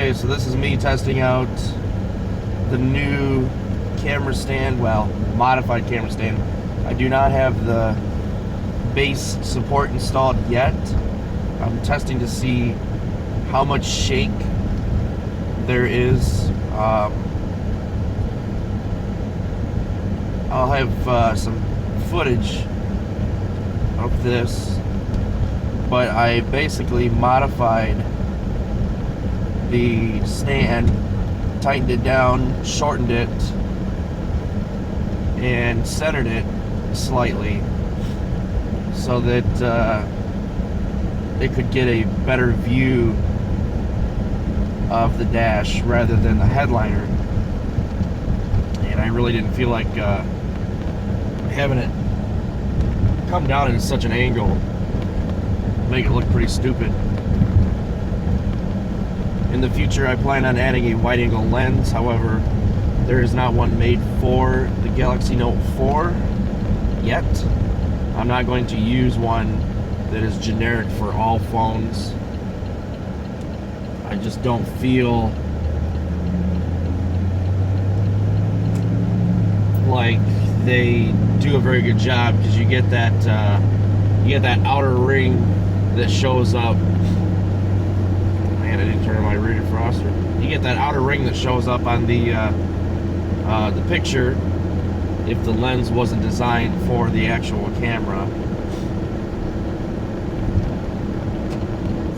Okay, so this is me testing out the new camera stand, well, modified camera stand. I do not have the base support installed yet. I'm testing to see how much shake there is. I'll have some footage of this, but I basically modified the stand, tightened it down, shortened it, and centered it slightly so that it could get a better view of the dash rather than the headliner. And I really didn't feel like having it come down at such an angle, make it look pretty stupid. In the future, I plan on adding a wide-angle lens. However, there is not one made for the Galaxy Note 4 yet. I'm not going to use one that is generic for all phones. I just don't feel like they do a very good job, because you get that outer ring that shows up. Man, I didn't turn on my rear defroster. You get that outer ring that shows up on the picture if the lens wasn't designed for the actual camera.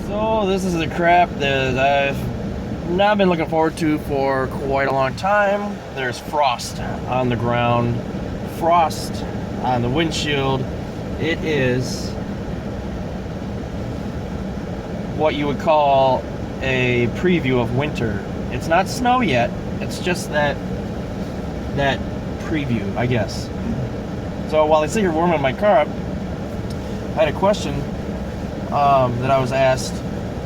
So this is the crap that I've not been looking forward to for quite a long time. There's frost on the ground, frost on the windshield. It is what you would call a preview of winter. It's not snow yet, it's just that preview, I guess. So while I sit here warming my car up, I had a question that I was asked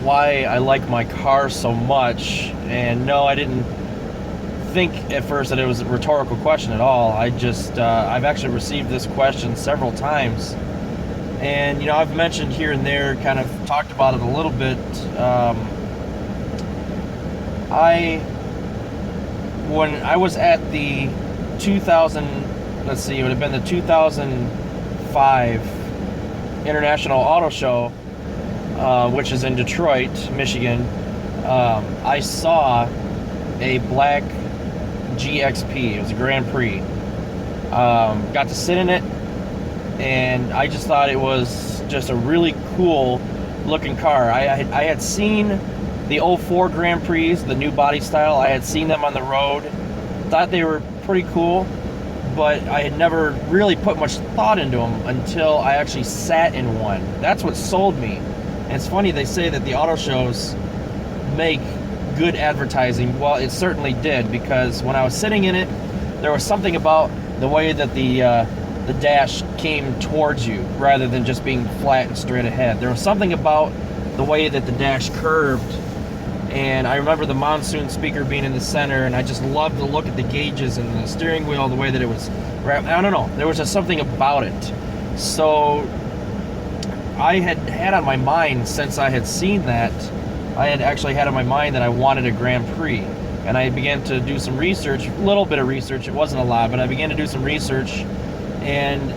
why I like my car so much, and no, I didn't think at first that it was a rhetorical question at all. I just I've actually received this question several times, and you know, I've mentioned here and there, kind of talked about it a little bit. When I was at the 2000, let's see, it would have been the 2005 International Auto Show, which is in Detroit, Michigan. I saw a black GXP. It was a Grand Prix. Got to sit in it, and I just thought it was just a really cool looking car. I had seen the 04 Grand Prix, the new body style. I had seen them on the road. Thought they were pretty cool, but I had never really put much thought into them until I actually sat in one. That's what sold me. And it's funny, they say that the auto shows make good advertising. Well, it certainly did, because when I was sitting in it, there was something about the way that the dash came towards you rather than just being flat and straight ahead. There was something about the way that the dash curved, and I remember the monsoon speaker being in the center, and I just loved to look at the gauges and the steering wheel, the way that it was wrapped. I don't know, there was just something about it. So I had on my mind, since I had seen that, I had actually had on my mind that I wanted a Grand Prix. And I began to do some research, a little bit of research, it wasn't a lot, but I began to do some research, and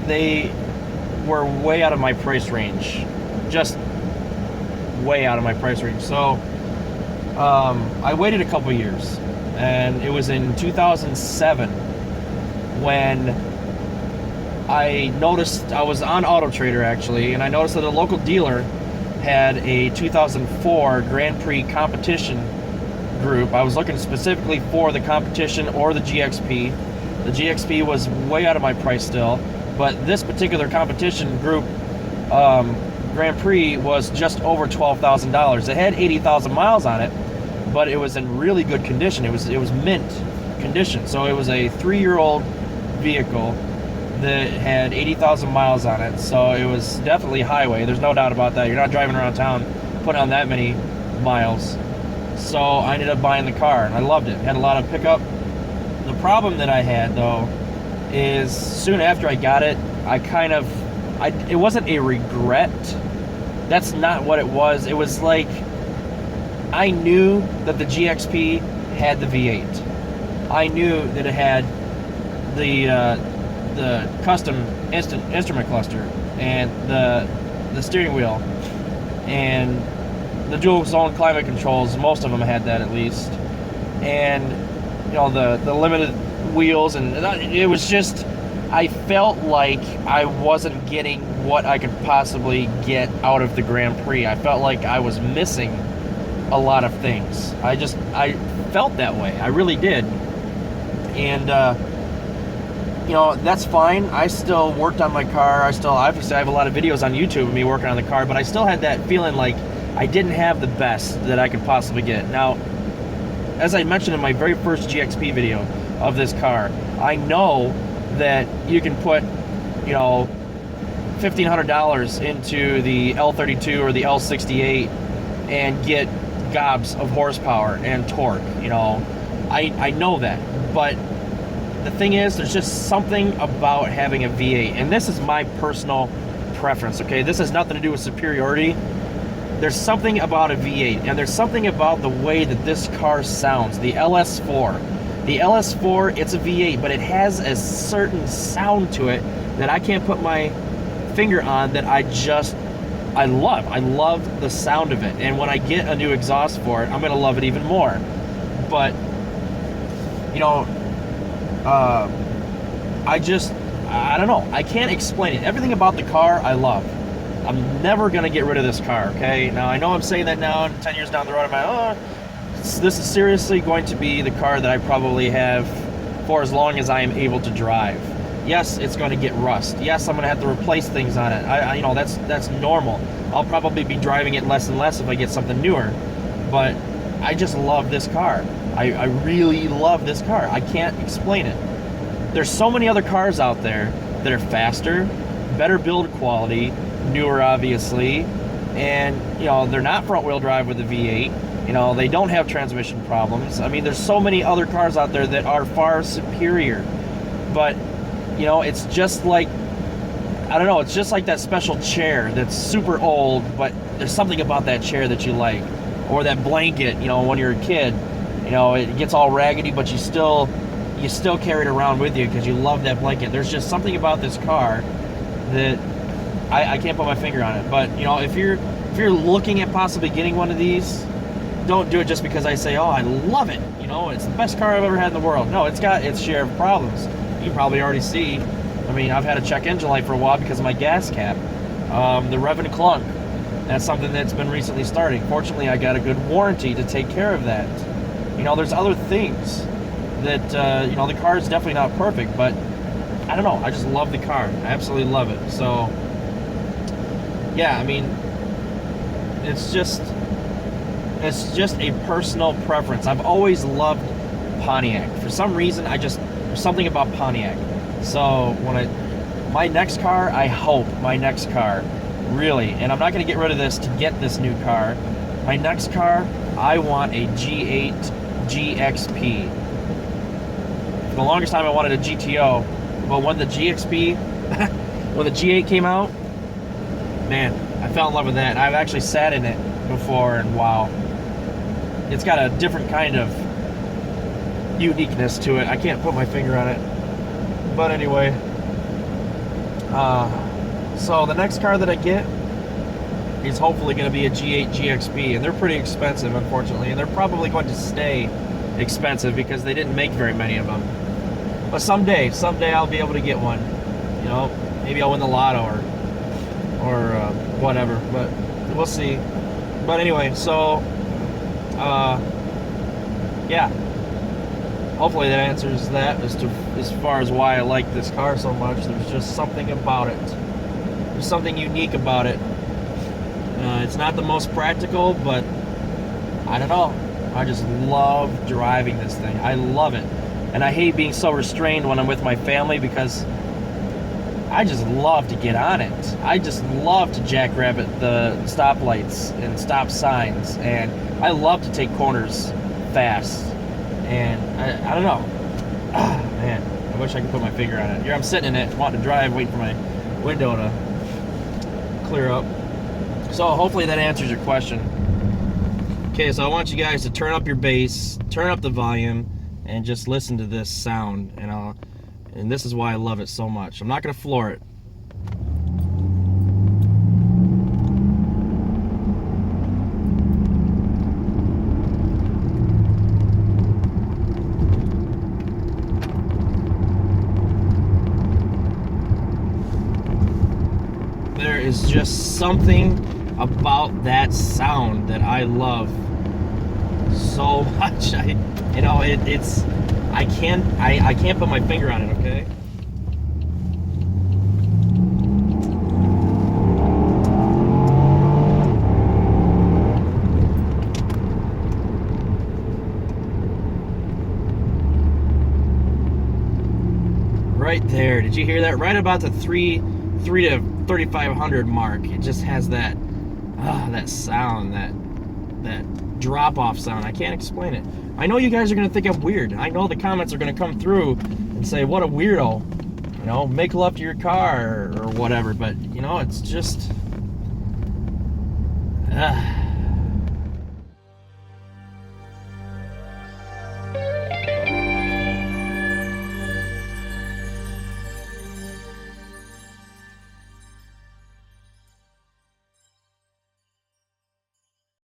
they were way out of my price range. Just way out of my price range. So I waited a couple years, and it was in 2007 when I noticed, I was on Auto Trader actually, and I noticed that a local dealer had a 2004 Grand Prix competition group. I was looking specifically for the competition or the GXP. The GXP was way out of my price still, but this particular competition group Grand Prix was just over $12,000. It had 80,000 miles on it, but it was in really good condition. It was mint condition. So it was a 3-year-old vehicle that had 80,000 miles on it. So it was definitely highway. There's no doubt about that. You're not driving around town putting on that many miles. So I ended up buying the car, and I loved it. It had a lot of pickup. The problem that I had, though, is soon after I got it, it wasn't a regret. That's not what it was. It was like I knew that the GXP had the V8. I knew that it had the custom instrument cluster and the steering wheel and the dual zone climate controls. Most of them had that at least, and you know, the limited wheels, and it was just, I felt like I wasn't getting what I could possibly get out of the Grand Prix. I felt like I was missing a lot of things. I felt that way. I really did. And you know, that's fine. I still worked on my car. Obviously I have a lot of videos on YouTube of me working on the car, but I still had that feeling like I didn't have the best that I could possibly get. Now, as I mentioned in my very first GXP video of this car, I know that you can put, you know, $1,500 into the L32 or the L68 and get gobs of horsepower and torque. You know, I know that, but the thing is, there's just something about having a V8, and this is my personal preference, okay? This has nothing to do with superiority. There's something about a V8, and there's something about the way that this car sounds. The LS4. The LS4, it's a V8, but it has a certain sound to it that I can't put my finger on, that I love. I love the sound of it, and when I get a new exhaust for it, I'm gonna love it even more. But, you know, I don't know. I can't explain it. Everything about the car, I love. I'm never going to get rid of this car, okay? Now, I know I'm saying that now, and 10 years down the road, I'm like, oh, this is seriously going to be the car that I probably have for as long as I am able to drive. Yes, it's going to get rust. Yes, I'm going to have to replace things on it. You know, that's normal. I'll probably be driving it less and less if I get something newer. But I just love this car. I really love this car. I can't explain it. There's so many other cars out there that are faster, better build quality, newer obviously, and you know, they're not front-wheel drive with the V8. You know, they don't have transmission problems. I mean, there's so many other cars out there that are far superior. But you know, it's just like, I don't know, it's just like that special chair that's super old, but there's something about that chair that you like. Or that blanket, you know, when you're a kid, you know, it gets all raggedy, but you still carry it around with you because you love that blanket. There's just something about this car that I can't put my finger on it. But you know, if you're looking at possibly getting one of these, don't do it just because I say, oh, I love it. You know, it's the best car I've ever had in the world. No, it's got its share of problems. You probably already see. I mean, I've had to check engine light for a while because of my gas cap. The rev and clunk. That's something that's been recently starting. Fortunately, I got a good warranty to take care of that. You know, there's other things that, you know, the car is definitely not perfect, but I don't know. I just love the car. I absolutely love it. So, yeah, I mean, it's just a personal preference. I've always loved Pontiac. For some reason, there's something about Pontiac. So, my next car, really, and I'm not going to get rid of this to get this new car. My next car, I want a G8 GXP. For the longest time, I wanted a GTO, but when the GXP, when the G8 came out, man, I fell in love with that. And I've actually sat in it before, and wow, it's got a different kind of uniqueness to it. I can't put my finger on it, but anyway. So the next car that I get is hopefully going to be a G8 GXP, and they're pretty expensive, unfortunately, and they're probably going to stay expensive because they didn't make very many of them. But someday I'll be able to get one. You know, maybe I'll win the lotto or whatever, but we'll see. But anyway, so yeah. Hopefully that answers that as far as why I like this car so much. There's just something about it. There's something unique about it. It's not the most practical, but I don't know. I just love driving this thing. I love it. And I hate being so restrained when I'm with my family because I just love to get on it. I just love to jackrabbit the stoplights and stop signs. And I love to take corners fast. And I don't know. Man, I wish I could put my finger on it. Here I'm sitting in it, wanting to drive, waiting for my window to clear up. So hopefully that answers your question. Okay, so I want you guys to turn up your bass, turn up the volume, and just listen to this sound. And this is why I love it so much. I'm not gonna floor it. There is just something about that sound that I love so much. I can't put my finger on it, okay? Right there. Did you hear that? Right about the 3 to 3,500 mark. It just has that that sound, that drop-off sound. I can't explain it. I know you guys are gonna think I'm weird. I know the comments are gonna come through and say, "What a weirdo!" You know, make love to your car or whatever. But you know, it's just.